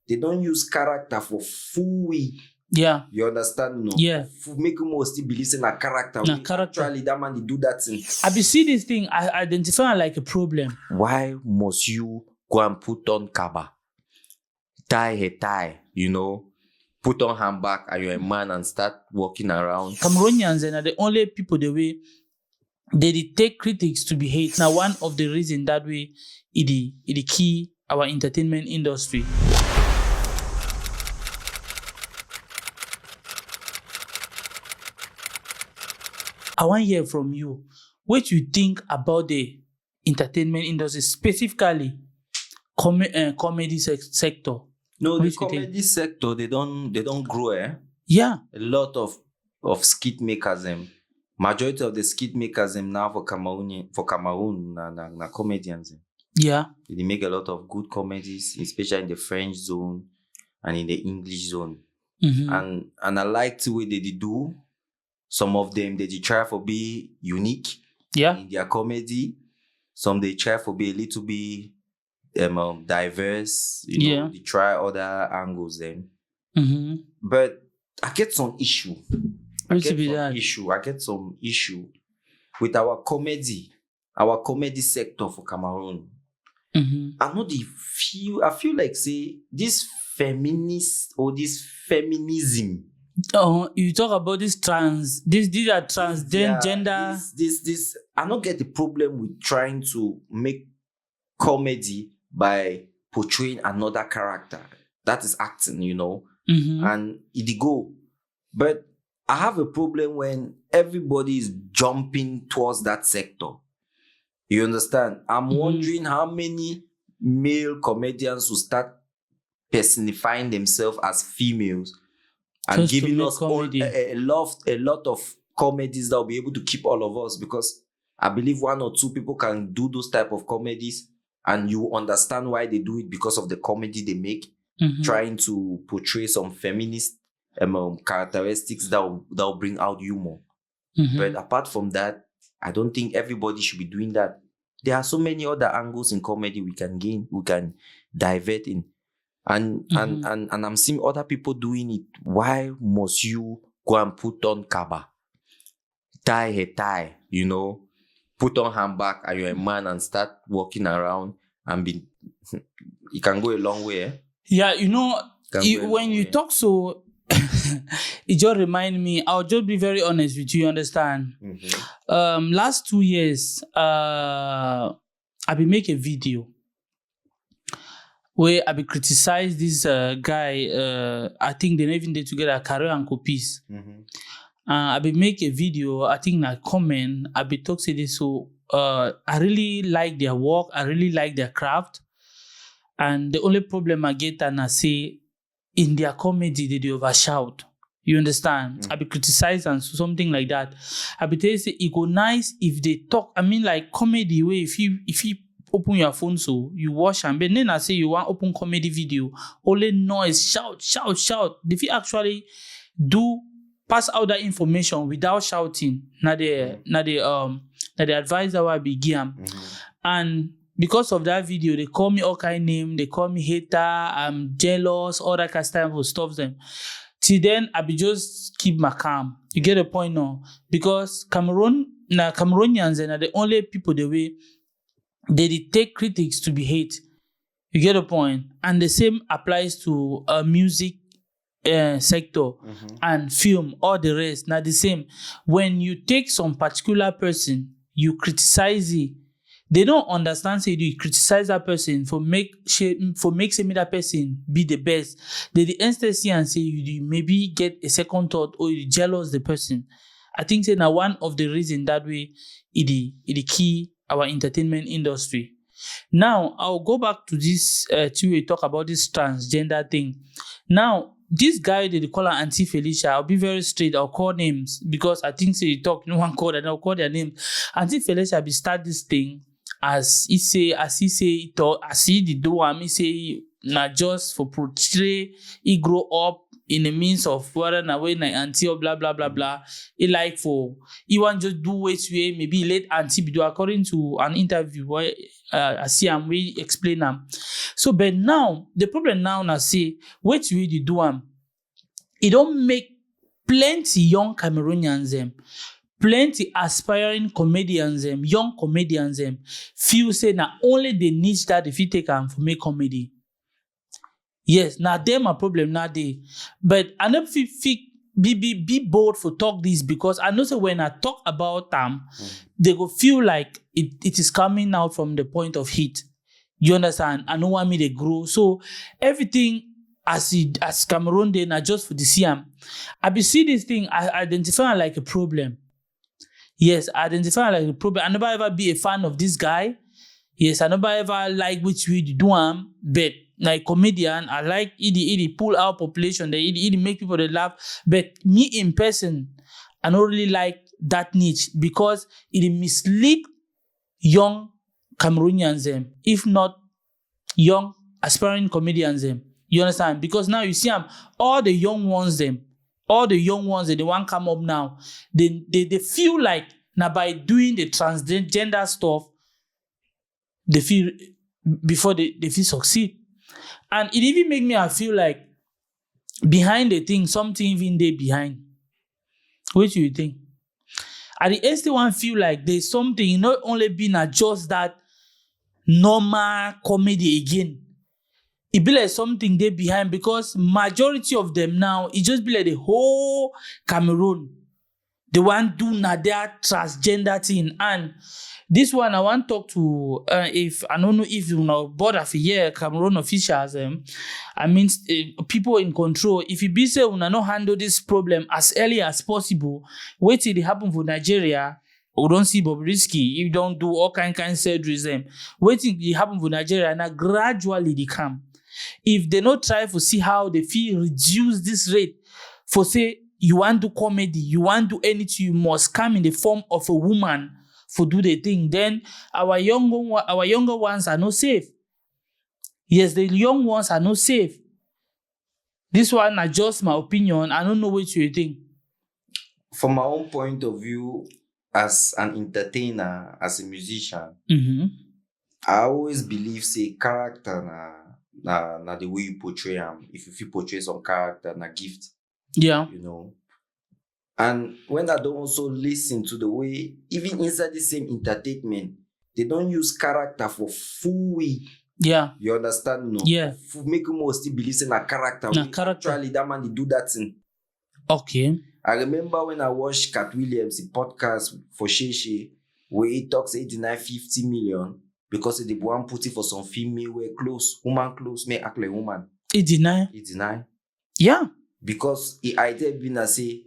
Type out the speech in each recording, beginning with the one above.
they don't use character for full way. Yeah. You understand? No. Yeah. Make you more still believe in a character. Actually, that man they do that thing. I be see this thing. I identify like a problem. Why must you go and put on kaba, tie a tie? You know, put on handbag, and you're a man and start walking around. Cameroonians are the only people the way they take critics to be hate. Now, one of the reasons that way it key our entertainment industry. I want to hear from you what you think about the entertainment industry, specifically comedy sector. No, the comedy sector they don't grow. Yeah, a lot of skit makers majority of the skit makers now for Cameroon na comedians. Yeah, they make a lot of good comedies, especially in the French zone and in the English zone. And I like the way they do. Some of them they try for be unique in their comedy. Some they try for be a little bit diverse. You know, they try other angles then. But I get some issue. I get some issue with our comedy sector for Cameroon. I feel like say this feminist or this feminism. You talk about these are transgender. This I don't get the problem with trying to make comedy by portraying another character. That is acting, you know. And it go. But I have a problem when everybody is jumping towards that sector. You understand? I'm wondering how many male comedians will start personifying themselves as females and just giving us a lot of comedies that will be able to keep all of us, because I believe one or two people can do those type of comedies and you understand why they do it because of the comedy they make, trying to portray some feminist characteristics that will bring out humor. But apart from that, I don't think everybody should be doing that. There are so many other angles in comedy we can divert in. And I'm seeing other people doing it. Why must you go and put on kaba, tie a tie, you know, put on handbag, and you're a man and start walking around and be? It can go a long way. Yeah, you know, when you talk so, it just remind me. I'll just be very honest with you. Understand? Last 2 years, I been make a video where I be criticize this guy. I think they even did together Career and Copies. I be make a video. I think na comment. I be talk say this. So I really like their work. I really like their craft. And the only problem I get and I say in their comedy they overshout. You understand? I be criticized and something like that. I be tell you say it go nice if they talk. I mean like comedy way if you open your phone so you watch and then I say you want open comedy video, only noise, shout. If you actually do pass out that information without shouting, na the advisor will be game. And because of that video, they call me all kind of name, they call me hater, I'm jealous, all that kind of stuff will stop them. Till then, I be just keep my calm. You get the point now? Because Cameroonians are the only people the way they take critics to be hate. You get the point? And the same applies to music sector and film, all the rest. Now the same. When you take some particular person, you criticize it. They don't understand. Say you criticize that person for make that person be the best. They instead see and say you maybe get a second thought or you jealous the person. I think say now one of the reasons that way it key our entertainment industry. Now I'll go back to this to we talk about this transgender thing. Now this guy they call her Auntie Felicia. I'll be very straight. I'll call names because I think say you talk no one call and I'll call their name. Auntie Felicia be start this thing. As he say, the do he say not just for portray. He grow up, in the means of whether na way na auntie or blah blah blah blah. He like for he want just do which way maybe late auntie be do according to an interview where I see am we explain am. So but now the problem now na say which way you do am, it don't make plenty young Cameroonians plenty aspiring comedians young comedians feel say na only the niche that if you take am for make comedy. Yes, now them a problem now they. But I never feel be bold for talk this because I know that when I talk about them, they go feel like it is coming out from the point of heat. You understand? I know why me they grow. So everything as Cameroon they not just for the CM. I be see this thing, I identify like a problem. Yes, I identify like a problem. I never ever be a fan of this guy. Yes, I never ever like which way you do him, but like comedian, I like it pull out population, it make people they laugh. But me in person, I don't really like that niche because it mislead young Cameroonians if not young aspiring comedians You understand? Because now you see all the young ones that they want come up now, they feel like now by doing the transgender stuff, they feel before they feel succeed. And it even make me I feel like behind the thing, something even they behind. What do you think? At the ST1 feel like there's something not only being just that normal comedy again. It be like something they behind because majority of them now, it just be like the whole Cameroon. They want to do that transgender thing. And this one I want to talk to if I don't know if you know board of a year Cameroon officials I mean people in control. If you be say we not handle this problem as early as possible, wait till it happen for Nigeria. We don't see Bobrisky. You don't do all kind surgeries. Wait till it happen for Nigeria and now gradually they come. If they not try to see how they feel reduce this rate for say you want to comedy, you want to do anything, you must come in the form of a woman for do the thing. Then our younger ones are not safe. Yes, the young ones are not safe. This one is just my opinion. I don't know what you think. From my own point of view, as an entertainer, as a musician, I always believe say character na the way you portray them. If you portray some character, na gift. Yeah. You know. And when I don't also listen to the way, even inside the same entertainment, they don't use character for full way. Yeah. You understand? No? Yeah. Make you more still believe in a character. Actually, that man, they do that thing. Okay. I remember when I watched Cat Williams' podcast for Sheshe, where he talks 89-50 million because they want put it for some female wear clothes, woman clothes, may act like woman. 89. Yeah. Because the idea being to say,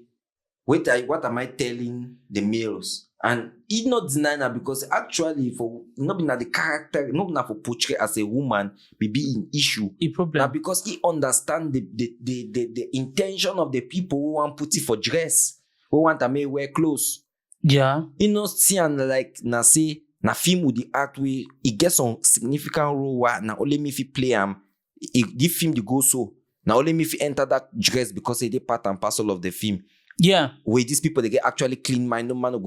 what am I telling the males? And he not denying that because actually for not being the character, not being for portray as a woman, be an issue. A problem. Now because he understand the intention of the people who want put it for dress, who want to make wear clothes. Yeah. He not see and like na say na film with the act way he gets some significant role where na only me if he play the film the go so. Now only me if he enter that dress because they part and parcel of the film. Yeah. Where these people they get actually clean mind, no man no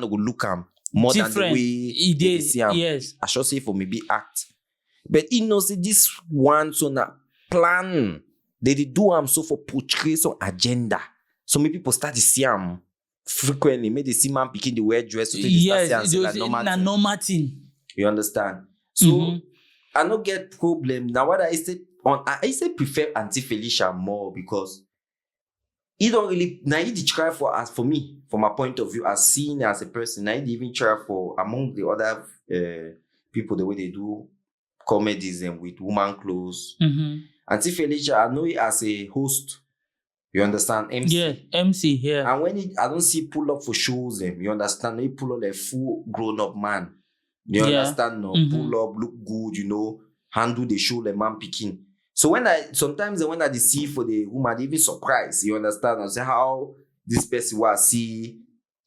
go look more different than the way they see yes. I should say for maybe act. But he knows this one so na plan. They do so for portray some agenda. So many people start to see frequently. Maybe they see man picking the wear dress. So they yes, start to na normal thing. You understand? So I don't get problem. Now what I say prefer Auntie Felicia more because he don't really now he try for me, from my point of view, as seen as a person, now he even try for among the other people the way they do comedies and with woman clothes. Auntie Felicia, I know it as a host. You understand? MC. Yeah, MC, yeah. And when I don't see pull up for shows, you understand? He pull up a full grown-up man. You understand? No? Pull up, look good, you know, handle the show like man picking. So sometimes when I see for the woman, they even surprised, you understand? I say how this person was see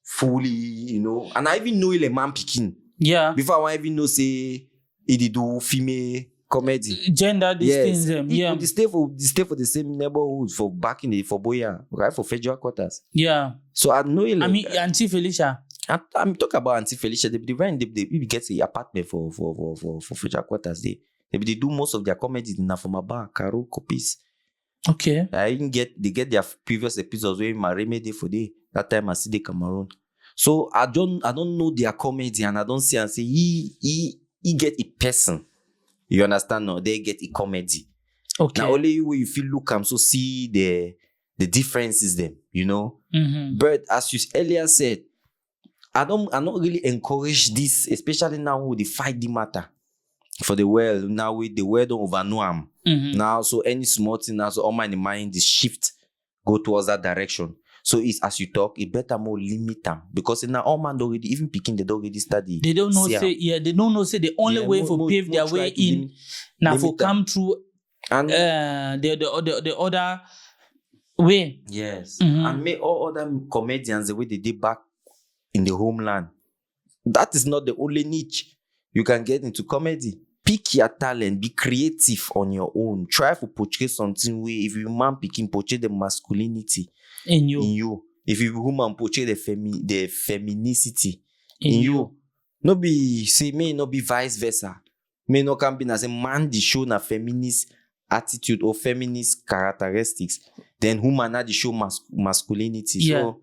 fully, you know, and I even know a man picking. Yeah. Before I even know say he do female comedy. Gender these things. Yeah. They stay for the same neighborhood for back in the for Boya, right? For federal quarters. Yeah. So I know I mean, Auntie Felicia. I'm talking about Auntie Felicia. They get an apartment for federal quarters. They do most of their comedy in Afomaba, Karo, Copies. Okay. They get their previous episodes where Mareme day for day. That time I see the Cameroon. So I don't know their comedy, and I don't see and say he get a person. You understand? No, they get a comedy. Okay. Now only way you feel look so see the differences them, you know. Mm-hmm. But as you earlier said, I not really encourage this, especially now with the fight the matter for the world. Now with the world don't overknow them. Mm-hmm. Now so any small thing now so all my mind is shift go towards that direction. So it's as you talk, it better more limit them because now all man already even picking they don't already study. They don't know they don't know the only way for pave their way in now for come through and the other way. Yes. Mm-hmm. And make all other comedians the way they did back in the homeland. That is not the only niche you can get into comedy. Pick your talent, be creative on your own. Try to portray something where if you man picking portray the masculinity in you. If you woman portray the femininity in you. No be say may not be vice versa. May not can be as a man the show na feminist attitude or feminist characteristics. Then woman na the show masculinity. Yeah. So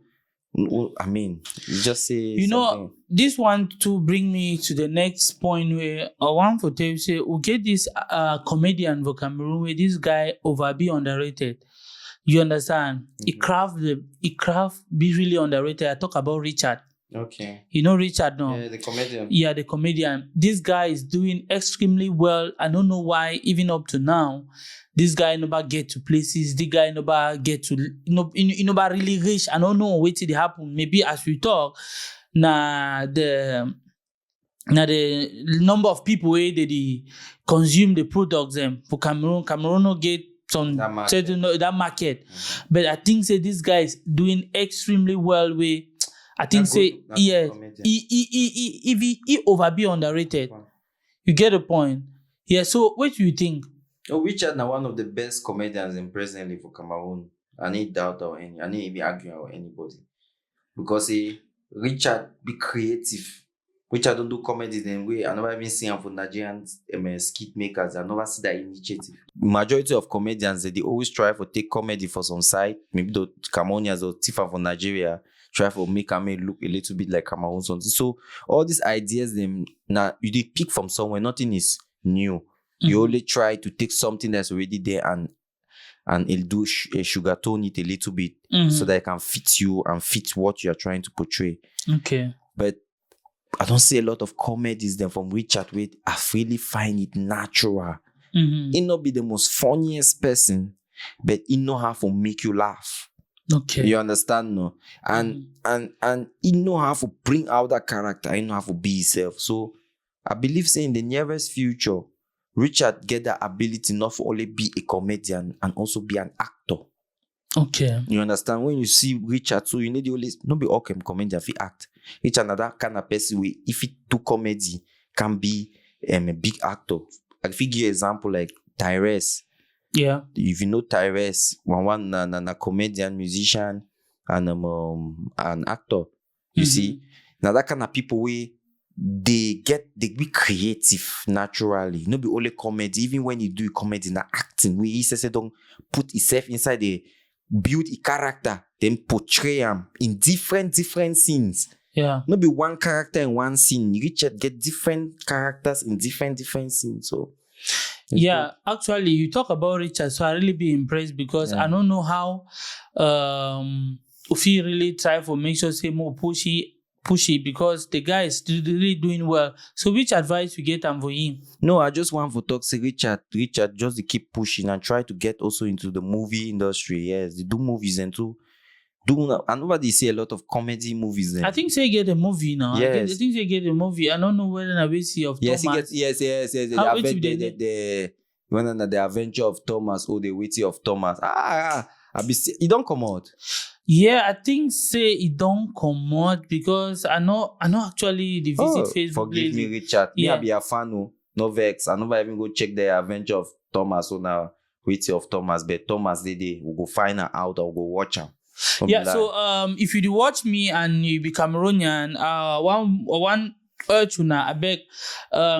I mean, you just say you know this one to bring me to the next point where I want to tell you say we get this comedian for Cameroon where this guy be underrated. You understand? Mm-hmm. He craft be really underrated. I talk about Richard. Okay. You know Richard, no? Yeah, the comedian. Yeah, the comedian. This guy is doing extremely well. I don't know why, even up to now, this guy never get to places. This guy never get to, never really reach. I don't know what did happen. Maybe as we talk, the number of people where they consume the products them for Cameroon no get some that market. Mm-hmm. But I think say this guy is doing extremely well with. I think say yeah, he be underrated. Wow. You get the point. Yeah. So what do you think? Oh, Richard now one of the best comedians in presently for Cameroon. I need doubt or any. I need even argue or anybody because Richard be creative. Richard don't do comedy the way. I never even see him for Nigerian skit makers. I never see that initiative. Majority of comedians they always try to take comedy for some side. Maybe the Cameroonians or Tifa for Nigeria. Try to make Cameroon look a little bit like Cameroon. So all these ideas, them now you did pick from somewhere. Nothing is new. Mm-hmm. You only try to take something that's already there and it'll do sugartone it a little bit so that it can fit you and fit what you are trying to portray. Okay. But I don't see a lot of comedies then from Richard Wade. I really find it natural. Mm-hmm. He not be the most funniest person, but he know how to make you laugh. Okay. You understand, no? And he know how to bring out that character. He know how to be himself. So I believe say in the nearest future, Richard get that ability not to only be a comedian and also be an actor. Okay. You understand? When you see Richard, so you need to always not be all comedian if he act. Richard another kind of person where if he do comedy can be a big actor. I give you an example like Tyrese. Yeah. If you know Tyrese, one a comedian, musician, and an actor. You see? Now that kind of people where they be creative naturally. Not be only comedy. Even when you do comedy, na acting, where he says don't put himself inside the build a character, then portray him in different scenes. Yeah. Not be one character in one scene. Richard get different characters in different scenes. So yeah, actually, you talk about Richard, so I really be impressed because I don't know how if he really try to make sure say more pushy because the guy is really doing well. So which advice you get for him? No, I just want to talk to Richard just to keep pushing and try to get also into the movie industry. Yes, they do movies and too. And nobody see a lot of comedy movies then. I think they get a movie now. Yes. I think they get a movie. I don't know whether I will see of yes, Thomas. Yes. The Adventure of Thomas or the Witty of Thomas. It don't come out. Yeah, I think say it don't come out because I know actually the visit Facebook. Forgive me, Richard. Yeah. Me I be a fan. no vex. I never even go check the adventure of Thomas. So now wait of Thomas, but Thomas they we go find her out or go watch her. Yeah, so if you do watch me and you be Cameroonian, one urge una I beg,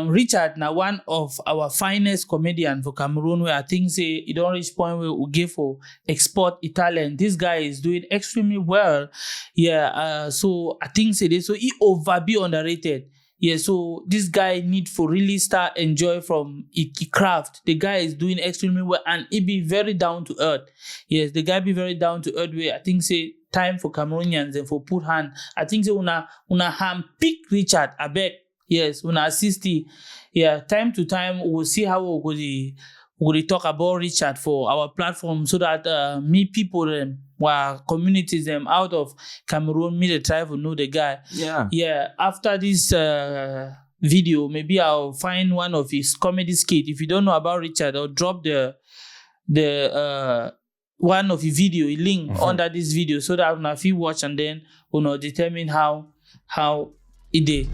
Richard na one of our finest comedian for Cameroon, where I think say it don't reach point where we give for export Italian. This guy is doing extremely well. Yeah, so I think say this, so he over be underrated. Yeah, so this guy need for really start enjoy from he craft. The guy is doing extremely well and he be very down to earth. Yes, the guy be very down to earth way. I think say time for Cameroonians and for put hand. I think say una hand pick Richard abeg. Yes, una 60. Yeah, time to time we'll see how we go talk about Richard for our platform so that me people them our communities them out of Cameroon me they try to know the guy. Yeah. After this video, maybe I'll find one of his comedy skit. If you don't know about Richard, I'll drop the one of his video link under this video so that if you watch and then determine how it did.